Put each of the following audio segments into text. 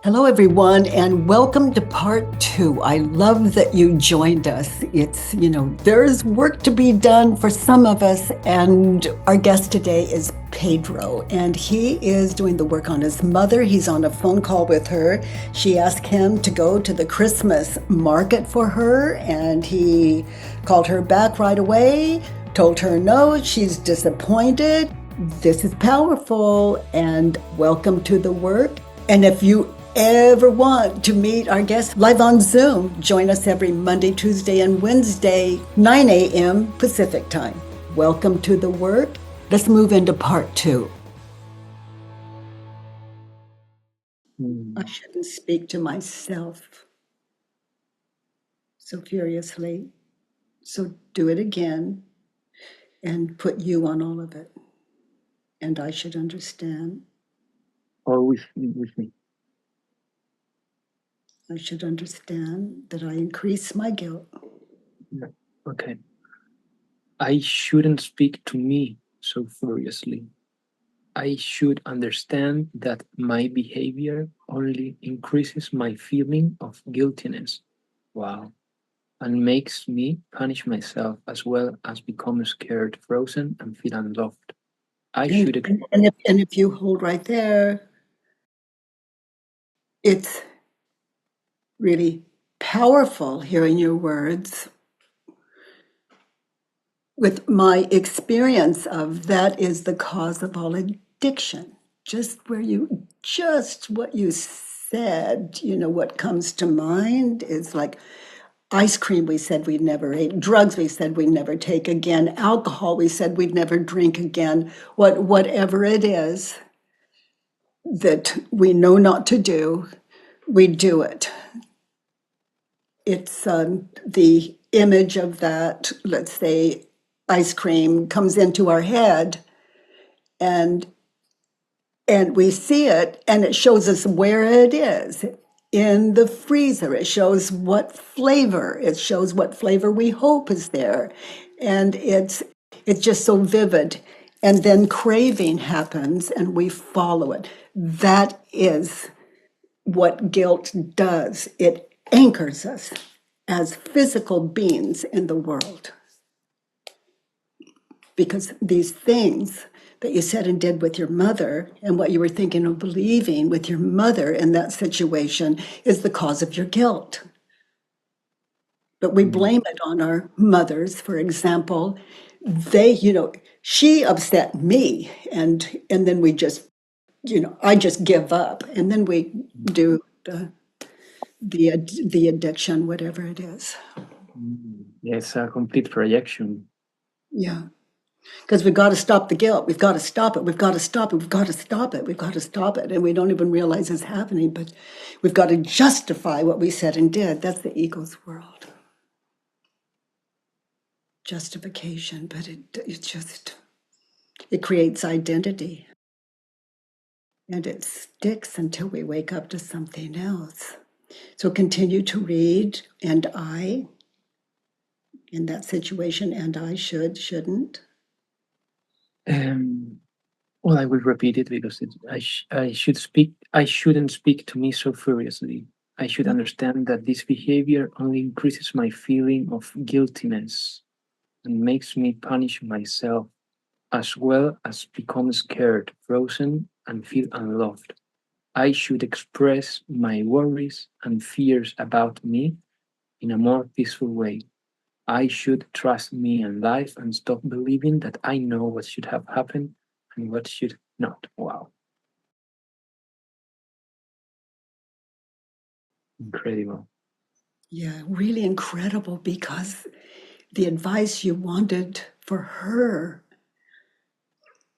Hello, everyone, and welcome to part two. I love that you joined us. There's work to be done for some of us, and our guest today is Pedro, and he is doing the work on his mother. He's on a phone call with her. She asked him to go to the Christmas market for her, and he called her back right away, told her no, she's disappointed. This is powerful, and welcome to the work. And if you ever want to meet our guests live on Zoom, join us every Monday, Tuesday, and Wednesday, 9 a.m. Pacific time. Welcome to the work. Let's move into part two. I shouldn't speak to myself so furiously. So do it again and put you on all of it. And I should understand. Or with me. I should understand that I increase my guilt. Yeah. Okay. I shouldn't speak to me so furiously. I should understand that my behavior only increases my feeling of guiltiness. Wow. And makes me punish myself as well as become scared, frozen, and feel unloved. I should. And if you hold right there, it's really powerful hearing your words with my experience of that is the cause of all addiction. Just what you said, what comes to mind is like ice cream we said we'd never eat, drugs we said we'd never take again, alcohol we said we'd never drink again, whatever it is that we know not to do, we do it. It's the image of that, let's say, ice cream comes into our head, and we see it, and it shows us where it is in the freezer. It shows what flavor. It shows what flavor we hope is there, and it's just so vivid. And then craving happens, and we follow it. That is what guilt does. It anchors us as physical beings in the world. Because these things that you said and did with your mother and what you were thinking of believing with your mother in that situation is the cause of your guilt. But we blame it on our mothers, for example. She upset me, and then we just, I just give up, and then we do the addiction, whatever it is. Yeah, it's a complete projection. Yeah. Because we've got to stop the guilt. We've got to stop it. We've got to stop it. We've got to stop it. We've got to stop it. And we don't even realize it's happening, but we've got to justify what we said and did. That's the ego's world. Justification, but it creates identity. And it sticks until we wake up to something else. So continue to read, and I, in that situation, and I shouldn't. Well, I will repeat it because I shouldn't speak to me so furiously. I should understand that this behavior only increases my feeling of guiltiness and makes me punish myself as well as become scared, frozen, and feel unloved. I should express my worries and fears about me in a more peaceful way. I should trust me and life and stop believing that I know what should have happened and what should not. Wow. Incredible. Yeah, really incredible, because the advice you wanted for her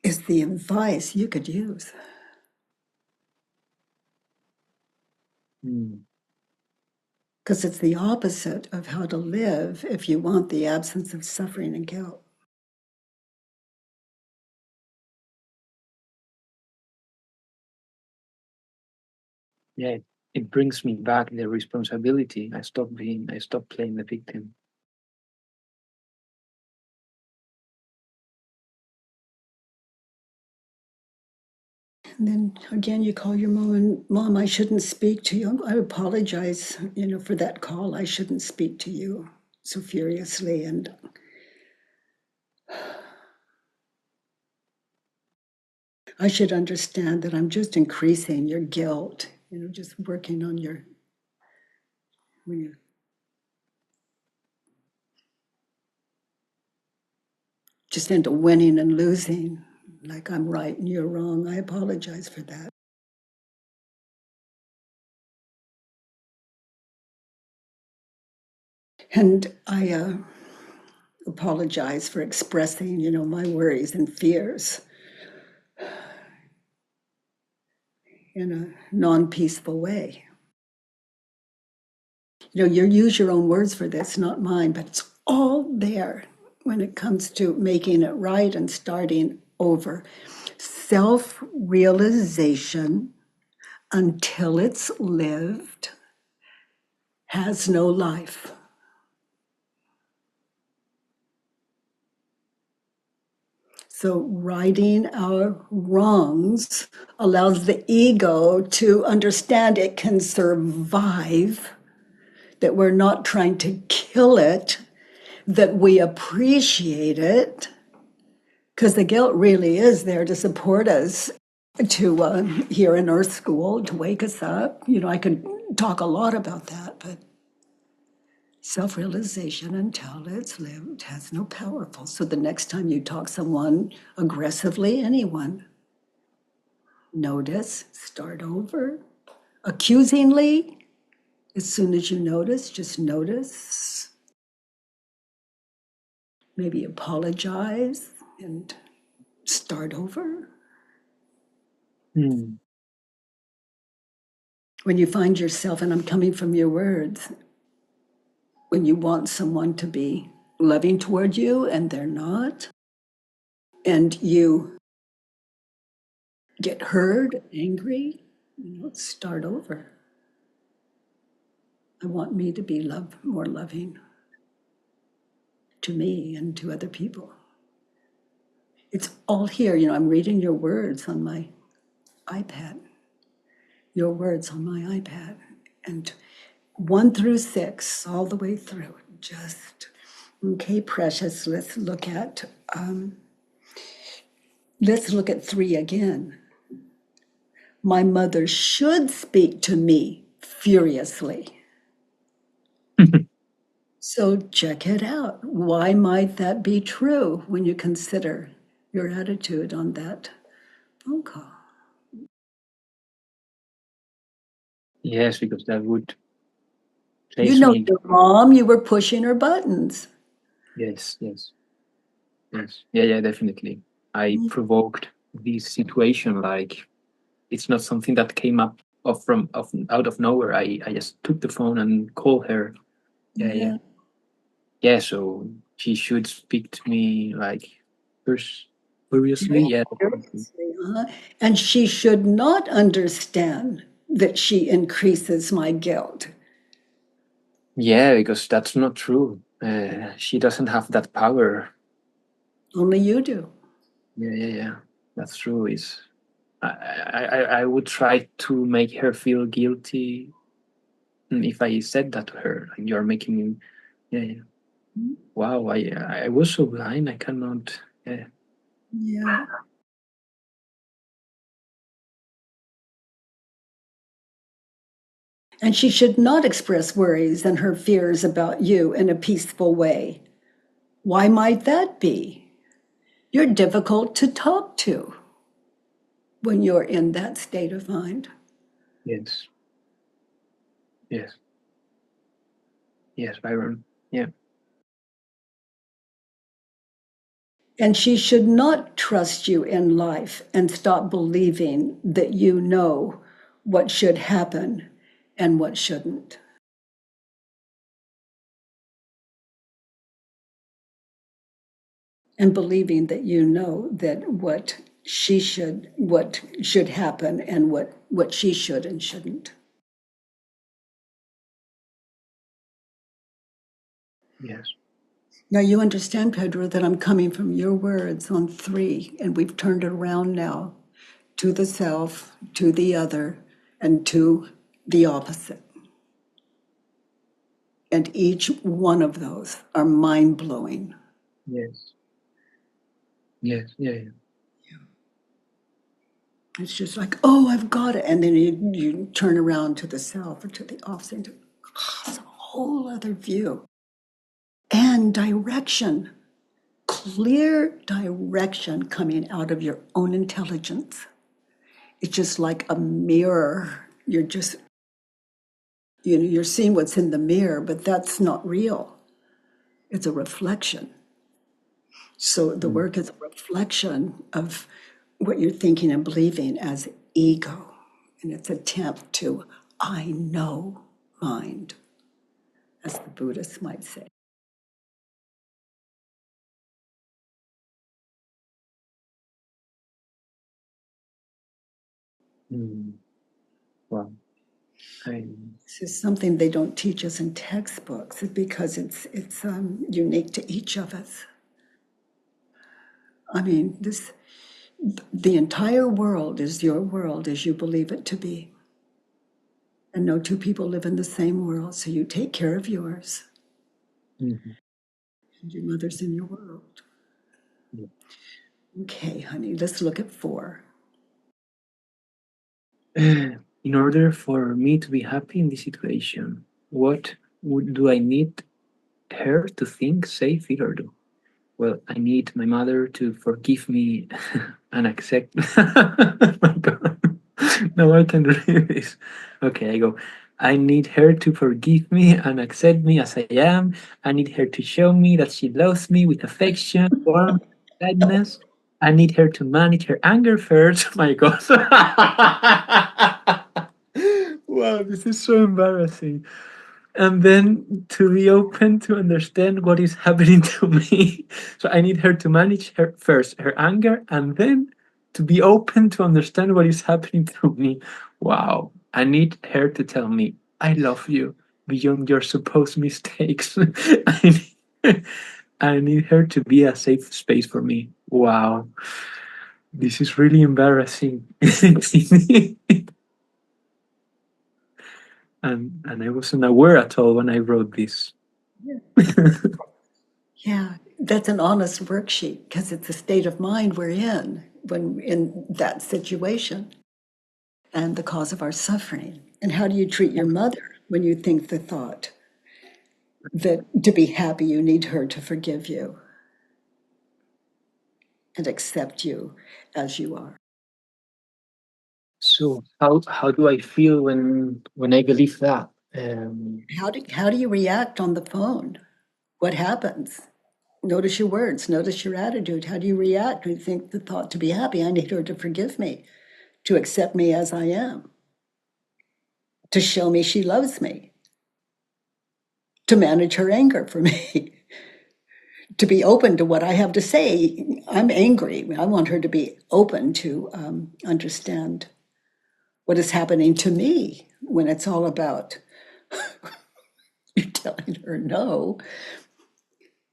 is the advice you could use. Because it's the opposite of how to live if you want the absence of suffering and guilt. Yeah, it brings me back the responsibility. I stopped playing the victim. And then again, you call your mom and, Mom, I shouldn't speak to you. I apologize, for that call. I shouldn't speak to you so furiously. And I should understand that I'm just increasing your guilt, just working on when you just into winning and losing, like I'm right and you're wrong. I apologize for that. And I apologize for expressing, my worries and fears in a non-peaceful way. You use your own words for this, not mine, but it's all there when it comes to making it right and starting over. Self-realization, until it's lived, has no life. So righting our wrongs allows the ego to understand it can survive, that we're not trying to kill it, that we appreciate it, because the guilt really is there to support us, to here in Earth School, to wake us up. I could talk a lot about that, but self-realization until it's lived has no powerful. So the next time you talk someone aggressively, anyone, notice, start over. Accusingly, as soon as you notice, just notice. Maybe apologize and start over. Hmm. When you find yourself, and I'm coming from your words, when you want someone to be loving toward you and they're not, and you get hurt, angry, start over. I want me to be more loving to me and to other people. It's all here. I'm reading your words on my iPad. Your words on my iPad. And 1 through 6, all the way through. Just, okay, precious, let's look at 3 again. My mother should speak to me furiously. So check it out. Why might that be true when you consider your attitude on that phone call? Yes, because that would You place know me. your mom, you were pushing her buttons. Yes, yes, yes. Yeah, yeah, definitely. I provoked this situation. Like it's not something that came up of out of nowhere. I just took the phone and called her. Yeah, yeah, Yeah. yeah. So she should speak to me like first furiously. Yeah, definitely. Seriously, huh? And she should not understand that she increases my guilt. Yeah, because that's not true. She doesn't have that power. Only you do. Yeah, yeah, yeah. That's true. Is I would try to make her feel guilty if I said that to her. Like, you're making me. Yeah, yeah. Wow, I was so blind. I cannot. Yeah. Yeah. And she should not express worries and her fears about you in a peaceful way. Why might that be? You're difficult to talk to when you're in that state of mind. Yes. Yes. Yes, Byron. Yeah. And she should not trust you in life and stop believing that you know what should happen and what shouldn't. And believing that you know that what should happen and what she should and shouldn't. Yes. Now you understand, Pedro, that I'm coming from your words on 3, and we've turned it around now. to the self, to the other, and to the opposite. And each one of those are mind-blowing. Yes. Yes. Yeah. It's just like, oh, I've got it. And then you turn around to the self or to the opposite. It's a whole other view. And direction, clear direction coming out of your own intelligence. It's just like a mirror. You're just, you're seeing what's in the mirror, but that's not real. It's a reflection. So the work is a reflection of what you're thinking and believing as ego. And it's an attempt to, I know mind, as the Buddhists might say. Wow. This is something they don't teach us in textbooks because it's unique to each of us. I mean, the entire world is your world as you believe it to be. And no two people live in the same world, so you take care of yours. Mm-hmm. And your mother's in your world. Yeah. Okay, honey, let's look at 4. In order for me to be happy in this situation, what do I need her to think, say, feel, or do? Well, I need my mother to forgive me and accept. My God. No, I can read this. Okay, I go. I need her to forgive me and accept me as I am. I need her to show me that she loves me with affection, warmth, kindness. I need her to manage her anger first. My God. Wow, this is so embarrassing. And then to be open to understand what is happening to me. So I need her to manage her first, her anger, and then to be open to understand what is happening to me. Wow. I need her to tell me, I love you beyond your supposed mistakes. I need her to be a safe space for me. Wow. This is really embarrassing. And I wasn't aware at all when I wrote this. Yeah, that's an honest worksheet because it's a state of mind we're in when in that situation and the cause of our suffering. And how do you treat your mother when you think the thought that to be happy, you need her to forgive you and accept you as you are? So how do I feel when I believe that? How do you react on the phone? What happens? Notice your words, notice your attitude. How do you react when you think the thought to be happy, I need her to forgive me, to accept me as I am, to show me she loves me, to manage her anger for me, to be open to what I have to say. I'm angry. I want her to be open to understand what is happening to me when it's all about you telling her no,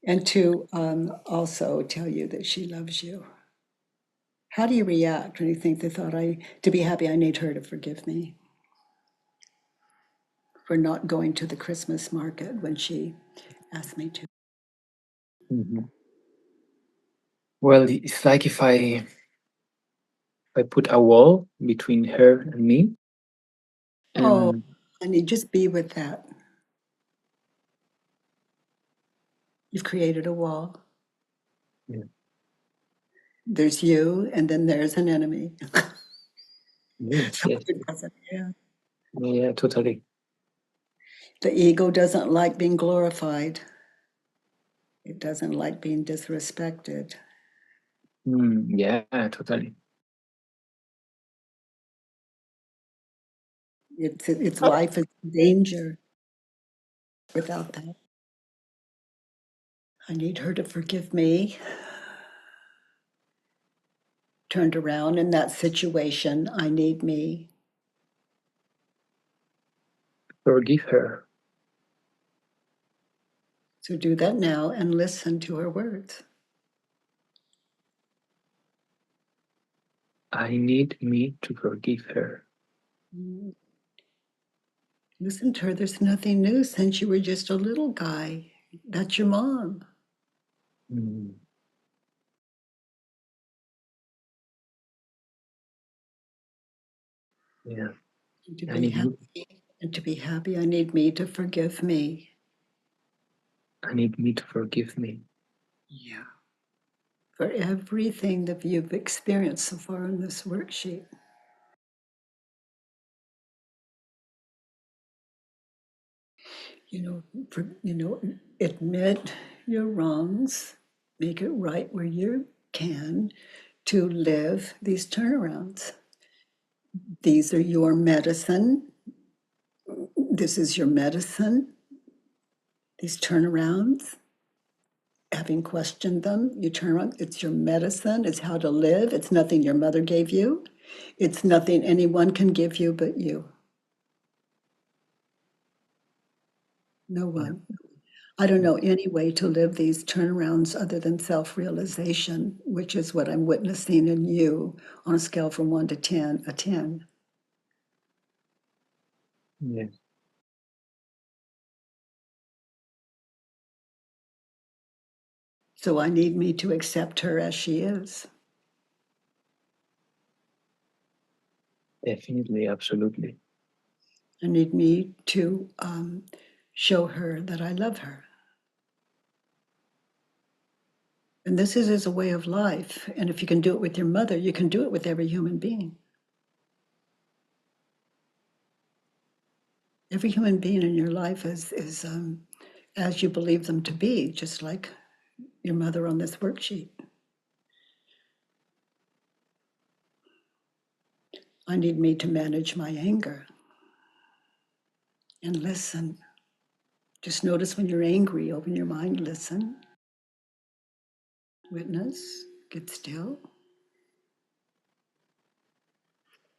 and to also tell you that she loves you. How do you react when you think the thought, to be happy, I need her to forgive me for not going to the Christmas market when she asked me to? Mhm. Well, it's like if I put a wall between her and me, Oh, and honey, just be with that. You've created a wall. yeah, There's you, and then there's an enemy. yes, yes, Yeah. yeah, totally. The ego doesn't like being glorified. It doesn't like being disrespected. Yeah, totally. Its life is in danger without that. I need her to forgive me. Turned around in that situation, I need me. Forgive her. So do that now and listen to her words. I need me to forgive her. Mm. Listen to her. There's nothing new since you were just a little guy. That's your mom. Mm, yeah, And to I be need me. happy, and to be happy, I need me to forgive me. I need me to forgive me. Yeah. For everything that you've experienced so far in this worksheet. Admit your wrongs, make it right where you can to live these turnarounds. These are your medicine. This is your medicine. These turnarounds, having questioned them, you turn around, it's your medicine, it's how to live. It's nothing your mother gave you. It's nothing anyone can give you but you. No Yeah. one. I don't know any way to live these turnarounds other than self-realization, which is what I'm witnessing in you on a scale from 1 to 10, a 10. Yes, So I need me to accept her as she is. definitely, absolutely. I need me to show her that I love her. And this is as a way of life. And if you can do it with your mother, you can do it with every human being. Every human being in your life is as you believe them to be, just like your mother on this worksheet. I need me to manage my anger and listen. Just notice when you're angry, open your mind, listen, witness, get still.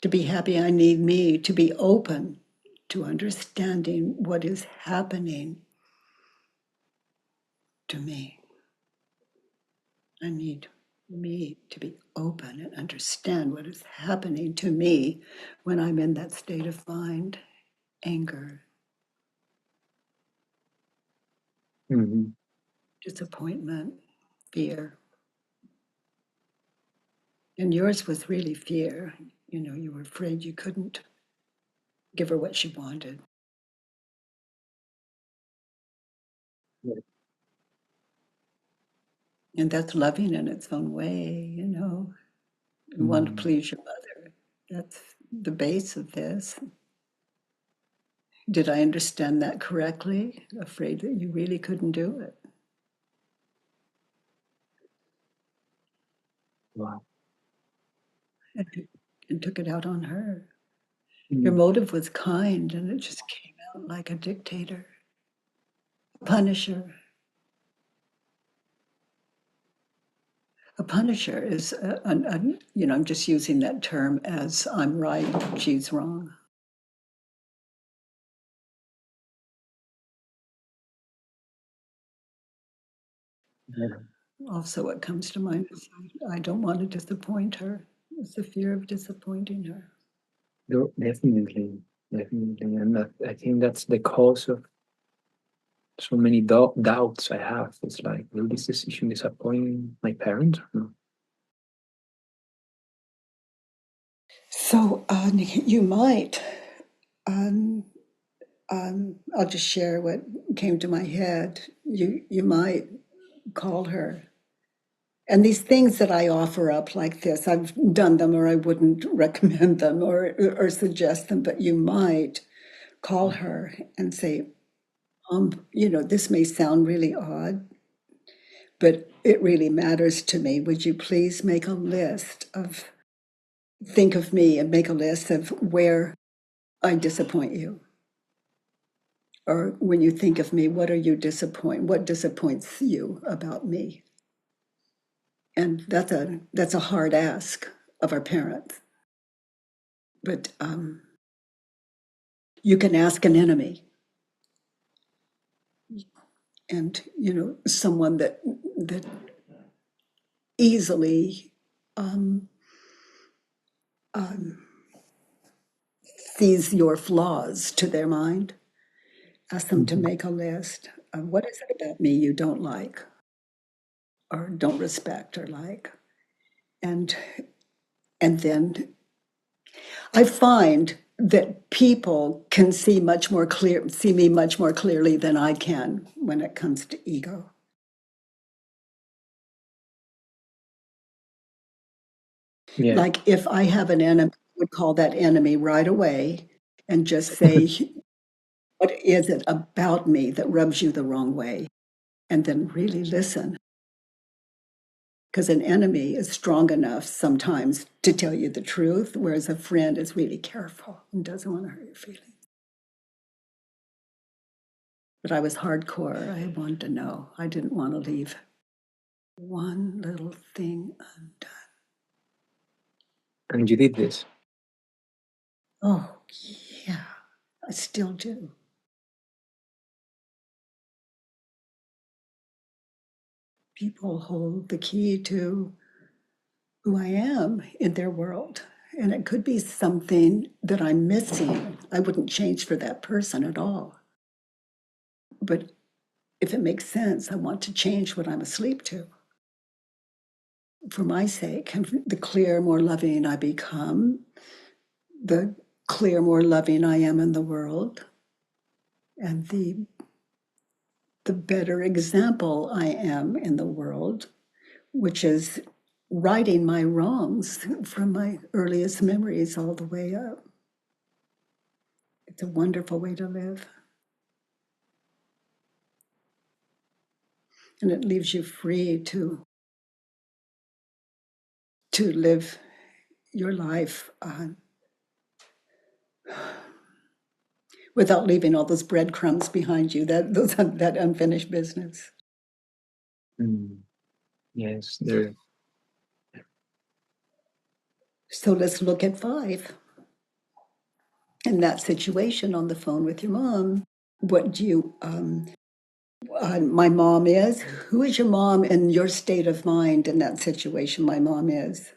To be happy, I need me to be open to understanding what is happening to me. I need me to be open and understand what is happening to me when I'm in that state of mind, anger, Mm-hmm. disappointment, fear. And yours was really fear. You were afraid you couldn't give her what she wanted. Yeah. And that's loving in its own way. You want to Mm, please your mother. That's the base of this. Did I understand that correctly? Afraid that you really couldn't do it. wow. And, and took it out on her. Your Mm, motive was kind, and it just came out like a dictator, a punisher. A punisher is, I'm just using that term as I'm right, she's wrong. yeah. Also, what comes to mind is I don't want to disappoint her. It's the fear of disappointing her. Definitely, definitely. And I think that's the cause of so many doubts I have. It's like, will this decision disappoint my parents or no? So you might. Um, I'll just share what came to my head. You might call her. And these things that I offer up like this, I've done them, or I wouldn't recommend them or suggest them, but you might call her and say, this may sound really odd, but it really matters to me. Would you please think of me and make a list of where I disappoint you? Or when you think of me, what what disappoints you about me? And that's a hard ask of our parents. But you can ask an enemy, and someone that easily um, sees your flaws to their mind. Ask them to Mhm. make a list of what is it about me you don't like or don't respect or like. And and then I find that people can see me much more clearly than I can when it comes to ego. Yeah. Like if I have an enemy, I would call that enemy right away and just say, what is it about me that rubs you the wrong way? And then really listen. Because an enemy is strong enough sometimes to tell you the truth, whereas a friend is really careful and doesn't want to hurt your feelings. But I was hardcore. I wanted to know. I didn't want to leave one little thing undone. And you did this. Oh, yeah, I still do. People hold the key to who I am in their world. And it could be something that I'm missing. I wouldn't change for that person at all. But if it makes sense, I want to change what I'm asleep to. For my sake, and the clearer, more loving I become, the clearer, more loving I am in the world, and the better example I am in the world, which is righting my wrongs from my earliest memories all the way up. It's a wonderful way to live. And it leaves you free to live your life without leaving all those breadcrumbs behind you, that unfinished business. Mm. Yes, there. So let's look at 5. In that situation on the phone with your mom, what do you, my mom is, who is your mom and your state of mind in that situation? My mom is.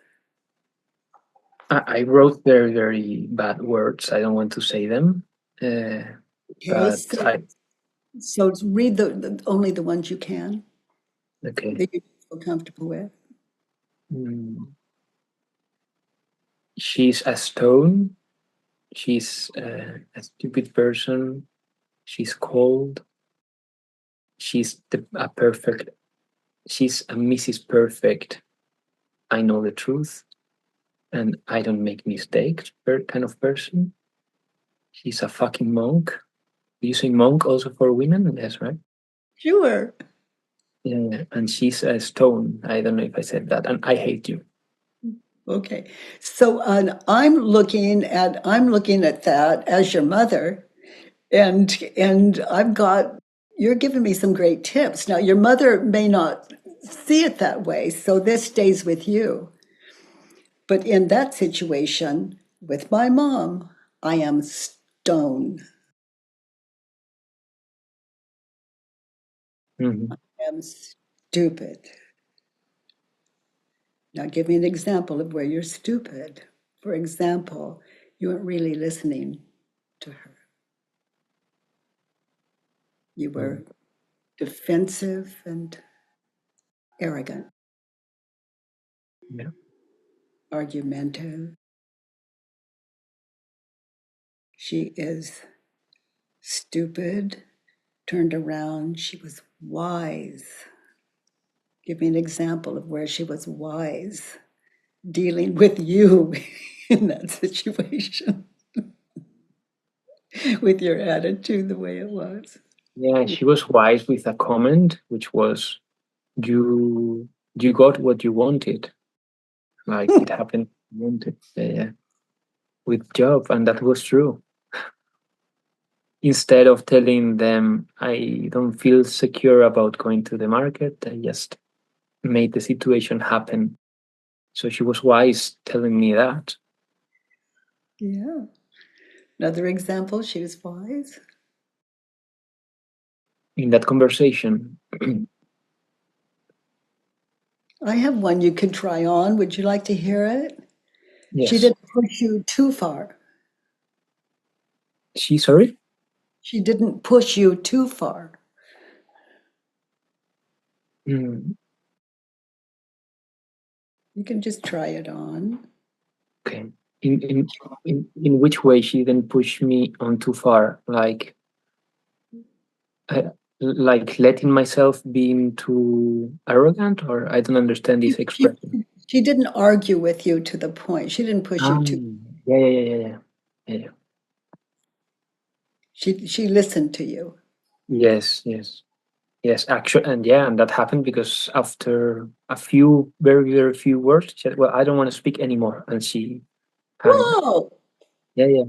I wrote very, very bad words. I don't want to say them. Uh, Okay, but I, so read only the ones you can okay. that you feel comfortable with. Mm. She's a stone. She's a stupid person. She's cold. She's a perfect. She's a Mrs. Perfect. I know the truth, and I don't make mistakes. Kind of person. She's a fucking monk. Do you say monk also for women? Yes, right. Sure. Yeah, and she's a stone. I don't know if I said that. And I hate you. Okay. So I'm looking at that as your mother, and I've got you're giving me some great tips. Now your mother may not see it that way, so this stays with you. But in that situation with my mom, I am stone. Mhm. I am stupid. Now give me an example of where you're stupid. For example, you weren't really listening to her. You Mm. were defensive and arrogant, Yeah. argumentative. She is stupid, turned around. She was wise. Give me an example of where she was wise dealing with you in that situation, with your attitude the way it was. Yeah, she was wise with a comment, which was you you got what you wanted. Like it happened you wanted. Yeah, with job, and that was true. Instead of telling them I don't feel secure about going to the market, I just made the situation happen. So she was wise telling me that Yeah. Another example, she was wise. in that conversation. I have one you could try on. Would you like to hear it? She Yes. didn't push you too far. Sorry? She didn't push you too far. Mm, You can just try it on. okay. In which way she didn't push me on too far? Uh, like letting myself being too arrogant, or I don't understand this She, expression. she didn't argue with you to the point. She didn't push you too. Yeah, yeah, yeah, yeah, yeah, yeah. She listened to you. Yes, yes, yes. Actually, and yeah, and that happened because after a few, very, very few words, she said, "Well, I don't want to speak anymore," and she hung. Whoa! Yeah, yeah.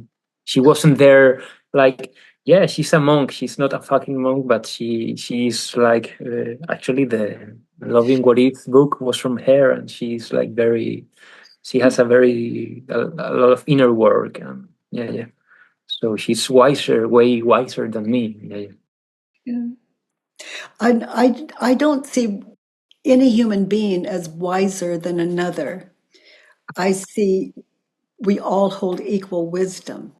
She wasn't there. Like, yeah, she's a monk. She's not a fucking monk, but she's like actually the Loving What If book was from her, and she's like very. She has a lot of inner work, and yeah, yeah. So she's wiser, way wiser than me. Yeah, yeah. Yeah. I don't see any human being as wiser than another. I see we all hold equal wisdom,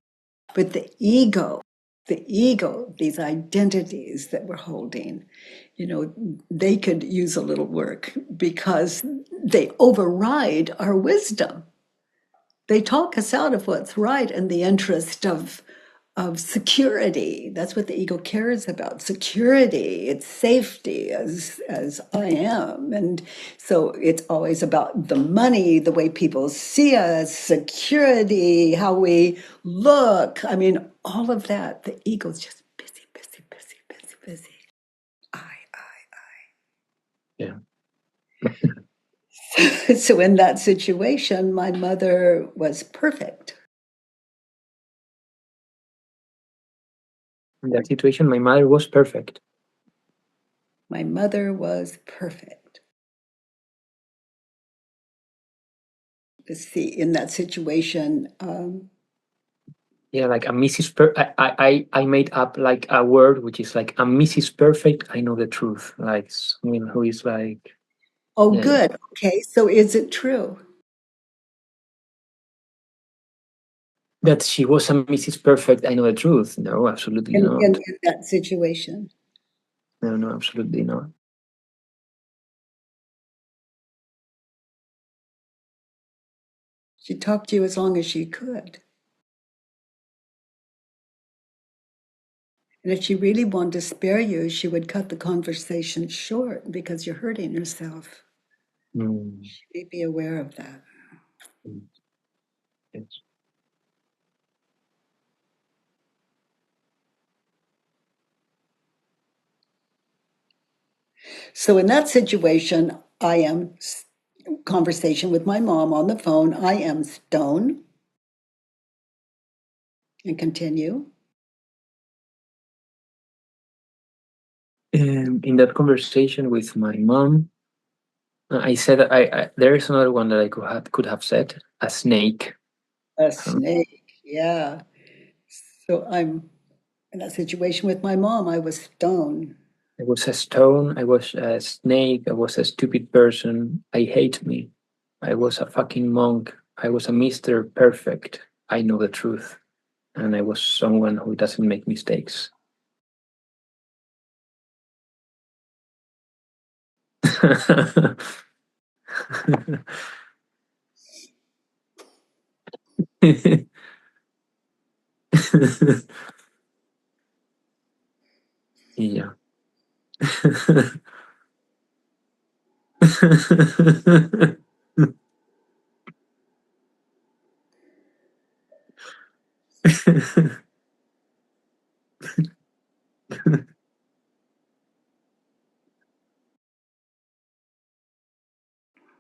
but the ego, these identities that we're holding, they could use a little work because they override our wisdom. They talk us out of what's right in the interest of security. That's what the ego cares about: security, it's safety, as I am. And so it's always about the money, the way people see us, security, how we look. I mean, all of that. The ego's just busy, busy, busy, busy, busy. Yeah. So in that situation, my mother was perfect. In that situation, my mother was perfect. My mother was perfect. Let's see, in that situation, Yeah, like a Mrs. I made up like a word which is like a Mrs. Perfect. I know the truth. Like someone who is like, oh, yeah, yeah. good. Okay, so is it true? That she was a Mrs. Perfect. I know the truth. No, absolutely In not. that situation? No, no, absolutely not. She talked to you as long as she could. And if she really wanted to spare you, she would cut the conversation short because you're hurting yourself. Mm, She may be aware of that. mm, yes. So in that situation, I am conversation with my mom on the phone. I am stone and continue. In that conversation with my mom, I said I there is another one that I could have said a snake. A Um, snake, yeah. So I'm in that situation with my mom. I was stone. I was a stone. I was a snake. I was a stupid person. I hate me. I was a fucking monk. I was a Mister Perfect. I know the truth, and I was someone who doesn't make mistakes. Yeah.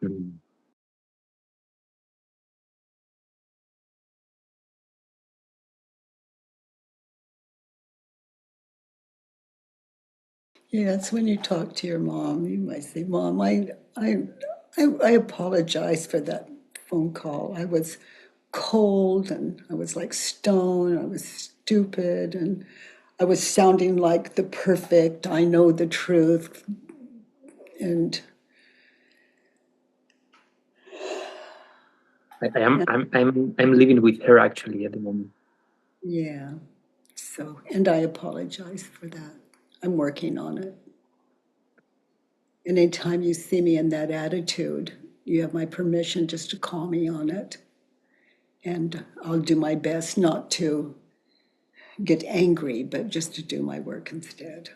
Mm. Yeah, it's when you talk to your mom, you might say, "Mom, I apologize for that phone call. I was cold and I was like stone. I was stupid and I was sounding like the perfect, I know the truth." And And I'm living with her actually at the moment. yeah, so, and I apologize for that. I'm working on it. Anytime you see me in that attitude, you have my permission just to call me on it. And I'll do my best not to get angry, but just to do my work instead.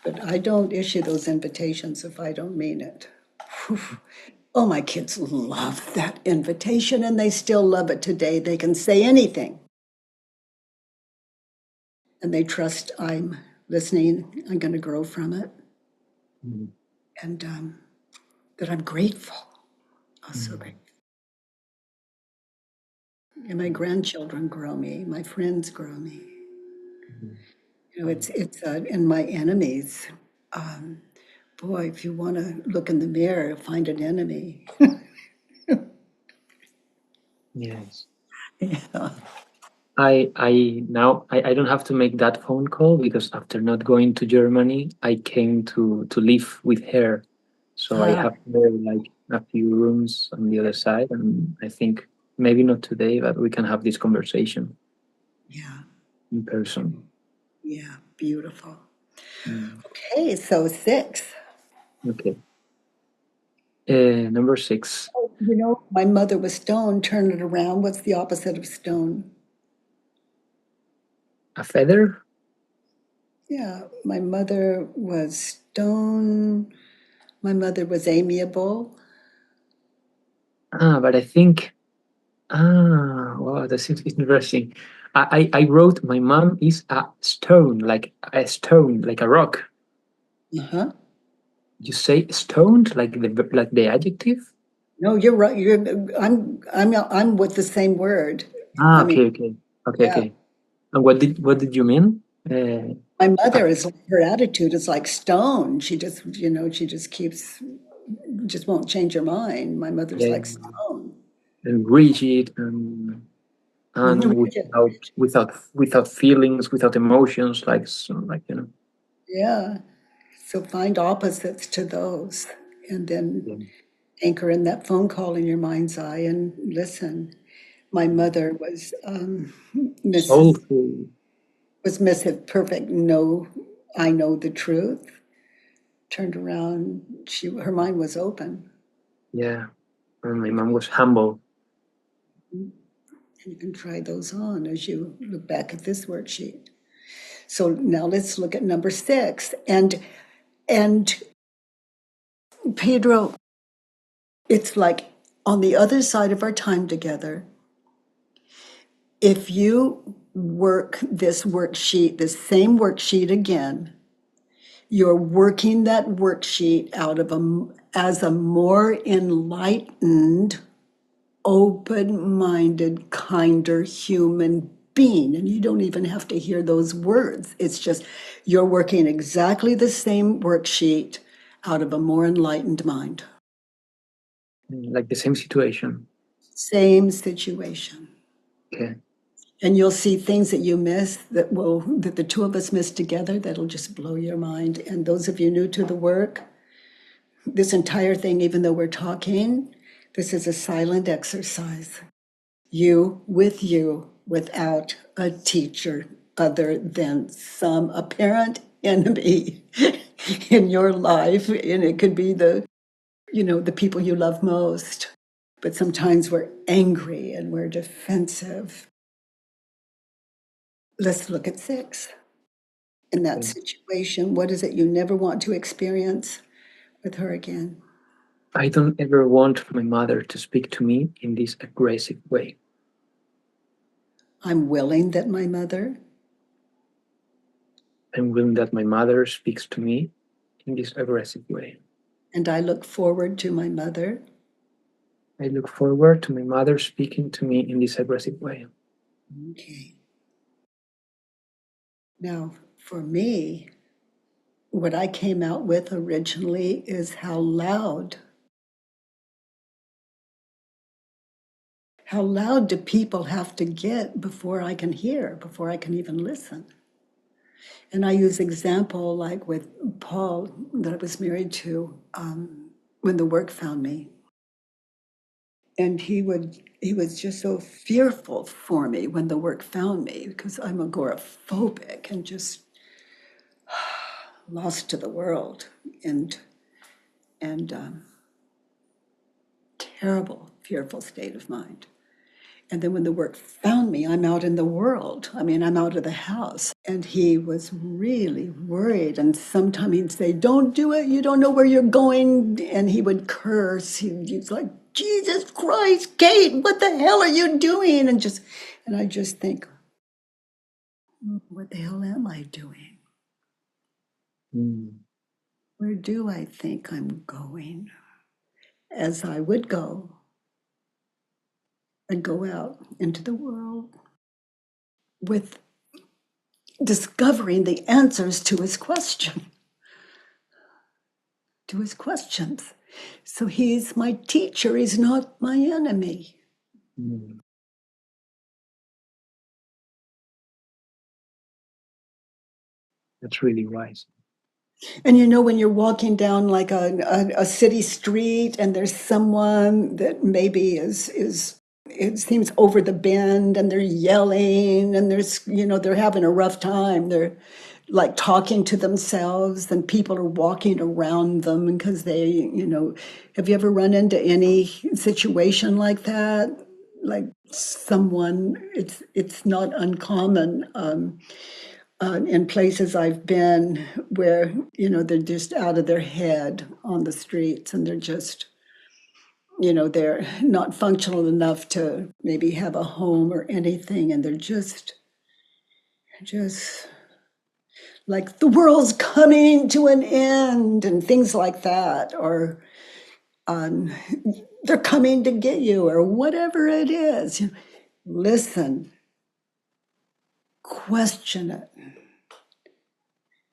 But I don't issue those invitations if I don't mean it. Whew. Oh, my kids love that invitation and they still love it today. They can say anything and they trust I'm listening. I'm going to grow from it Mm, and that I'm grateful. Oh, so mm, grateful. And my grandchildren grow me. My friends grow me. mm. You know, it's and my enemies. Um, Boy, if you want to look in the mirror, find an enemy. Yes. Yeah. I don't have to make that phone call because after not going to Germany, I came to live with her. So I Ah, have there like a few rooms on the other side, and I think maybe not today, but we can have this conversation yeah, in person. yeah, beautiful. Mm, Okay, so six. okay. Number six, You know, my mother was stone. Turn it around. What's the opposite of stone? a feather. Yeah, my mother was stone. My mother was amiable. But I think wow, that's interesting. I wrote my mom is a stone, like a rock. Uh-huh. You say stoned, like the adjective? No, you're right. I'm with the same word. I mean, Okay, okay, okay, yeah. okay. And what did you mean? My Uh, mother is her attitude is like stone. She just, she just keeps, just won't change her mind. My mother's yeah, like stone. and rigid and without feelings, without emotions, Yeah. So find opposites to those and then yeah, anchor in that phone call in your mind's eye and listen. My mother was Mrs. soulful. was Mrs. Perfect. No, I know the truth. Turned around, her mind was open. Yeah, and my mom was humble. And you can try those on as you look back at this worksheet. So now let's look at number six. And Pedro, it's like on the other side of our time together, if you work this worksheet, the same worksheet again, you're working that worksheet out of as a more enlightened, open-minded, kinder human being. And you don't even have to hear those words. It's just you're working exactly the same worksheet out of a more enlightened mind. Like the same situation. Same situation. Okay. And you'll see things that you miss that the two of us miss together that'll just blow your mind. And those of you new to the work, this entire thing, even though we're talking, this is a silent exercise. You with you without a teacher other than some apparent enemy in your life. And it could be the people you love most. But sometimes we're angry and we're defensive. Let's look at six. In that Okay. situation, what is it you never want to experience with her again? I don't ever want my mother to speak to me in this aggressive way. I'm willing that my mother, I'm willing that my mother speaks to me in this aggressive way. and I look forward to my mother. I look forward to my mother speaking to me in this aggressive way. Okay. Now, for me, what I came out with originally is how loud do people have to get before I can hear, before I can even listen? And I use example like with Paul that I was married to when the work found me. and he was just so fearful for me when the work found me because I'm agoraphobic and just lost to the world and terrible, fearful state of mind. And then when the work found me, I'm out in the world. I mean, I'm out of the house. And he was really worried. And sometimes he'd say, "Don't do it. You don't know where you're going." And he would curse. He's like, "Jesus Christ, Kate, what the hell are you doing?" And I just think, what the hell am I doing? Mm. Where do I think I'm going? As I would go and go out into the world with discovering the answers to his question, to his questions. So he's my teacher, he's not my enemy. Mm. That's really wise. And you know, when you're walking down like a city street and there's someone that maybe is it seems over the bend and they're yelling and they're having a rough time. They're like talking to themselves and people are walking around them because have you ever run into any situation like that? Like someone, it's not uncommon. In places I've been where, they're just out of their head on the streets and they're not functional enough to maybe have a home or anything. And they're just like the world's coming to an end and things like that. Or um, they're coming to get you or whatever it is. Listen, question it.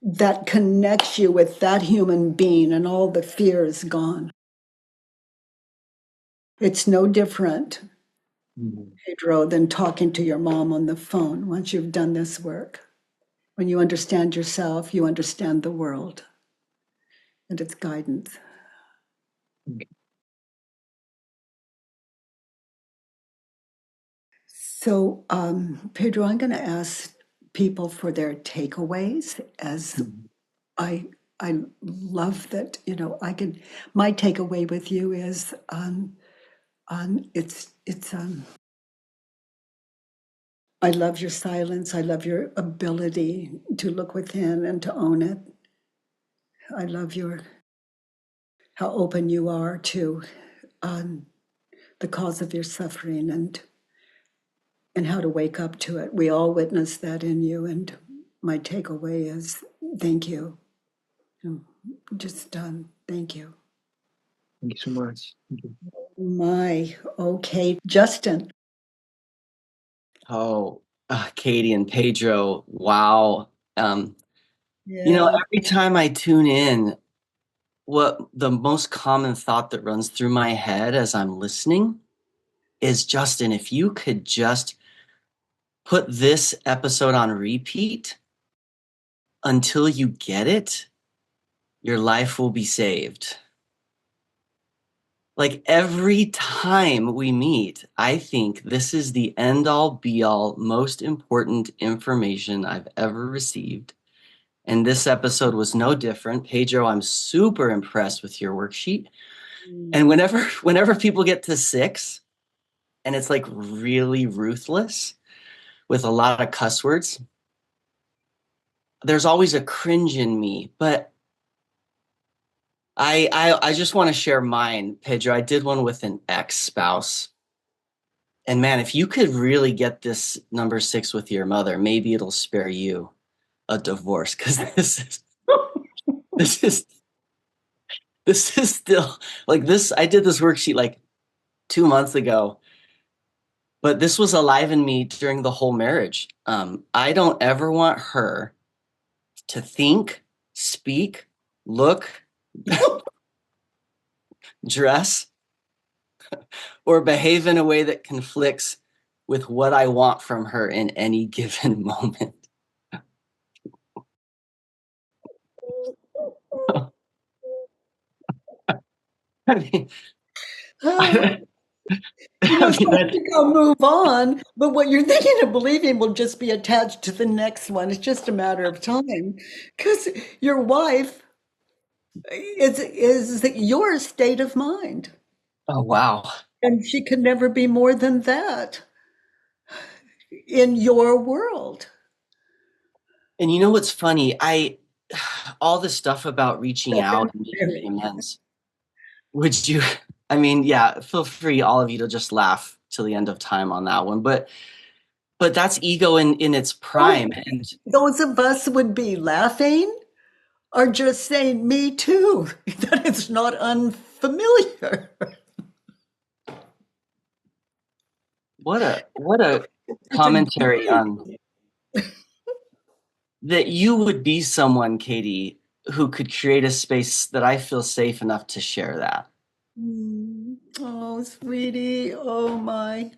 That connects you with that human being and all the fear is gone. It's no different, Mm. Pedro, than talking to your mom on the phone once you've done this work. When you understand yourself, you understand the world and its guidance. Okay. So, Pedro, I'm going to ask people for their takeaways as Mm. I I love that, my takeaway with you is it's I love your silence. I love your ability to look within and to own it. I love your how open you are to um, the cause of your suffering and how to wake up to it. We all witness that in you, and my takeaway is thank you. Just thank you. Thank you so much. Thank you. My okay, Justin. Oh, Katie and Pedro, wow. Yeah. Every time I tune in, what the most common thought that runs through my head as I'm listening is, Justin, if you could just put this episode on repeat until you get it, your life will be saved. Like every time we meet, I think this is the end all be all, most important information I've ever received. And this episode was no different. Pedro, I'm super impressed with your worksheet. And whenever people get to 6 and it's like really ruthless with a lot of cuss words, there's always a cringe in me. But I just want to share mine, Pedro. I did one with an ex-spouse. And man, if you could really get this number 6 with your mother, maybe it'll spare you a divorce. Because this is this is still like this. I did this worksheet like 2 months ago, but this was alive in me during the whole marriage. I don't ever want her to think, speak, look, dress, or behave in a way that conflicts with what I want from her in any given moment. I mean, I, I So mean, I think I'll move on, but what you're thinking of believing will just be attached to the next one. It's just a matter of time. Because your wife is your state of mind, oh wow. and she can never be more than that in your world. And you know what's funny? I all the stuff about reaching out and making Very. amends. Would you? I mean, yeah. Feel free, all of you, to just laugh till the end of time on that one. But that's ego in its Oh, prime. And those of us would be laughing or just saying, me too, that it's not unfamiliar. what a It's a commentary game. on that. You would be someone, Katie, who could create a space that I feel safe enough to share that. Oh, sweetie. Oh, my.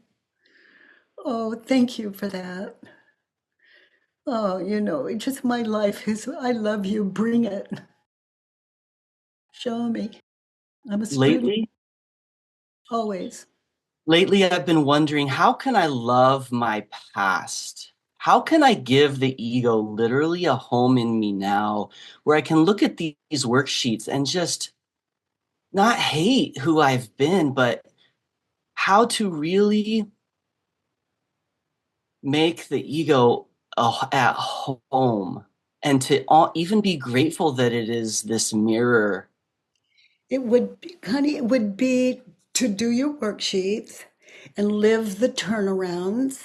Oh, thank you for that. Oh, it's just my life is, I love you. Bring it. Show me. I'm a student Lately, always. lately I've been wondering, how can I love my past? How can I give the ego literally a home in me now where I can look at these worksheets and just not hate who I've been, but how to really make the ego at home and to even be grateful that it is this mirror. It would be, honey, it would be to do your worksheets and live the turnarounds.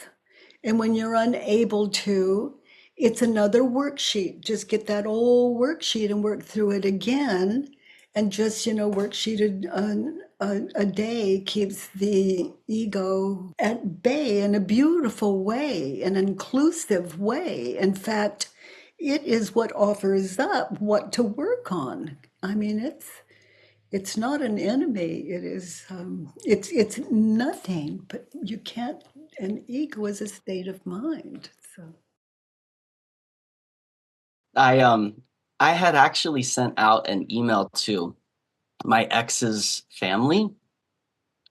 And when you're unable to, it's another worksheet. Just get that old worksheet and work through it again. And just, worksheet a day keeps the ego at bay in a beautiful way, an inclusive way. In fact, it is what offers up what to work on. I mean, it's not an enemy. It is it's nothing, but you can't. An ego is a state of mind. So I had actually sent out an email to my ex's family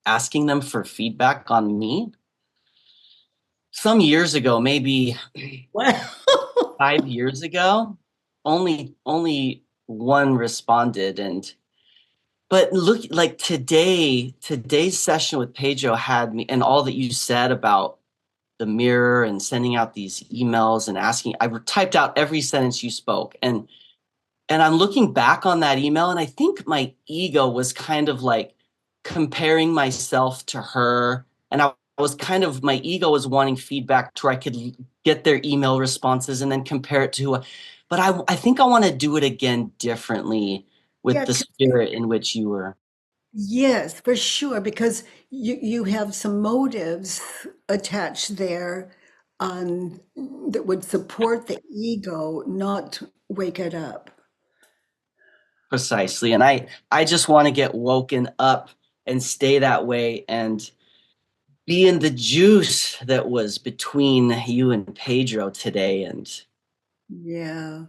asking them for feedback on me some years ago, maybe wow. 5 years ago. Only one responded. And but look, like today's session with Pedro had me, and all that you said about the mirror and sending out these emails and asking, I typed out every sentence you spoke. And I'm looking back on that email, and I think my ego was kind of like comparing myself to her. And I was kind of, my ego was wanting feedback to where I could get their email responses and then compare it to, but I think I want to do it again differently with Yeah, the spirit in which you were. yes, for sure, because you have some motives attached there that would support the ego, not wake it up. Precisely. And I just want to get woken up and stay that way and be in the juice that was between you and Pedro today. And Yeah.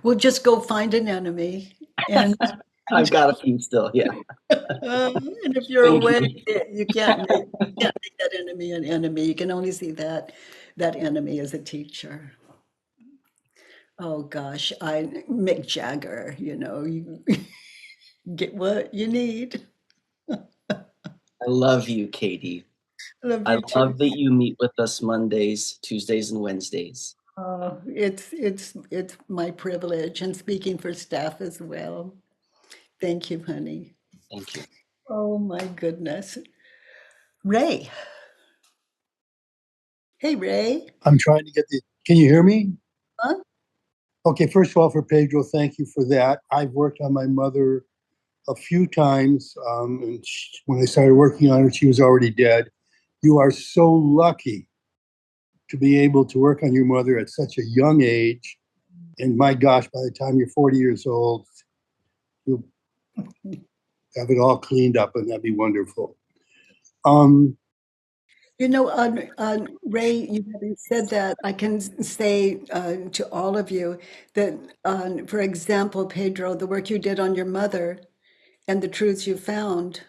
We'll just go find an enemy and I've got a few still. Yeah. and if you're Thank awake, you. you can't make that enemy an enemy. You can only see that enemy as a teacher. Oh gosh, Mick Jagger, you get what you need. I love you, Katie. Love I you too. love that you meet with us Mondays, Tuesdays, and Wednesdays. It's my privilege and speaking for staff as well. Thank you, honey. Thank you. Oh my goodness. Ray. Hey, Ray. I'm trying to get the. Can you hear me? Huh? Okay, first of all, for Pedro, thank you for that. I've worked on my mother a few times. And when I started working on her, she was already dead. You are so lucky to be able to work on your mother at such a young age. And my gosh, by the time you're 40 years old, you'll have it all cleaned up, and that'd be wonderful. Um, Ray, you having said that, I can say to all of you that, for example, Pedro, the work you did on your mother and the truths you found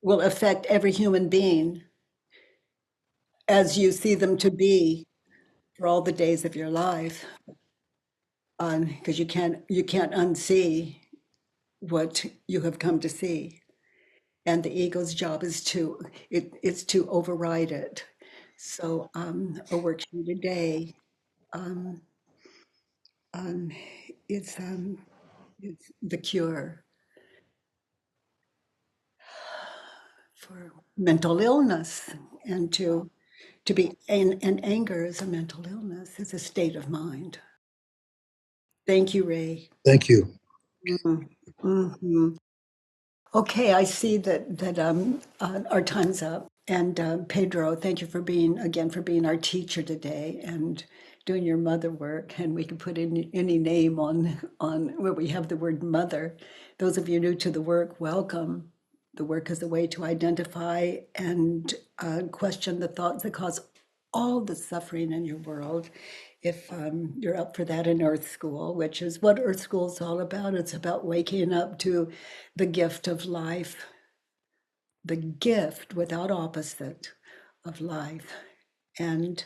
will affect every human being as you see them to be for all the days of your life. Because you can't unsee what you have come to see. And the ego's job is to override it. So a worksheet a day. Um, um, it's the cure for mental illness, and to be, and anger is a mental illness. It's a state of mind. Thank you, Ray. Thank you. Mhm. Okay, I see that our time's up. And Pedro, thank you for being our teacher today and doing your mother work. And we can put in any name on where we have the word mother. Those of you new to the work, welcome. The work is a way to identify and question the thoughts that cause all the suffering in your world. If you're up for that in Earth School, which is what Earth School is all about. It's about waking up to the gift of life, the gift without opposite of life. And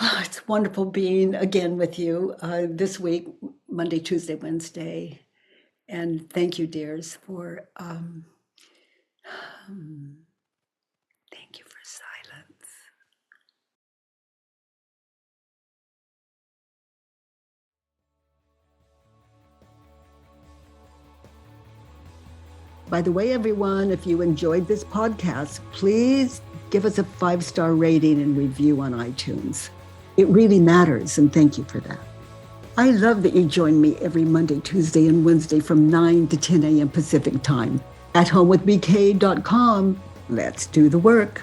it's wonderful being again with you this week, Monday, Tuesday, Wednesday. And thank you, dears, for thank you for silence. By the way, everyone, if you enjoyed this podcast, please give us a 5-star rating and review on iTunes. It really matters, and thank you for that. I love that you join me every Monday, Tuesday, and Wednesday from 9 to 10 a.m. Pacific time at homewithbk.com. Let's do the work.